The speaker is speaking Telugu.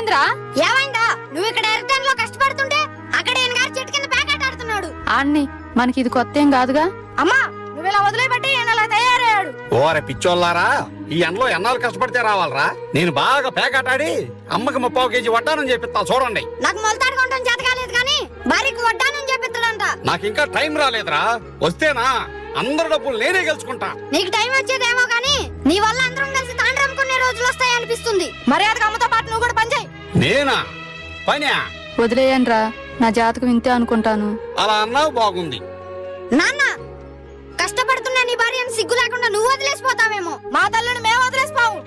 ఏమైందిరా? ఏమైందా? నువ్వు ఇక్కడ ఎర్రటన్ లో కష్టపడుతుంటే అక్కడ ఈయన గారు చెట్టు కింద ప్యాకెట్ ఆడుతున్నాడు. ఆడిని మనకి ఇది కొత్త ఏం కాదుగా. అమ్మా నువ్వు ఇలా వదిలేబట్టి ఈయన అలా తయారయ్యాడు. ఓరే పిచ్చోళ్ళారా, ఈ ఎండలో ఎన్నాళ్ళు కష్టపడితే రావాలరా? నేను బాగా పేకాటాడి అమ్మకి 30 కేజీ వడ్డానని చెప్పిస్తా చూడండి. నాకు మొలతాడు కొనడం చేత కాలేదు కానీ భార్యకి వడ్డానని చెప్పిస్తాడంట. నాకు ఇంకా టైం రాలేదురా, వస్తేనా అందరు డబ్బులు నేనే గెలుచుకుంటా. నీకు టైం వచ్చేదేమో కానీ నీ వల్ల అందరం కలిసి తాండ్రమ్ముకునే రోజులు వస్తాయి అనిపిస్తుంది. మర్యాదగా అమ్మతో పాటు నువ్వు కూడా పని చేయి. నేనా పనా? వదిలేయండిరా, నా జాతకం ఇంతే అనుకుంటాను. అలా అన్నావు బాగుంది. నాన్న కష్టపడుతున్నా నీ భార్యను సిగ్గు లేకుండా నువ్వు వదిలేసిపోతావేమో. మా తల్లిని మేము వదిలేసిపోవు.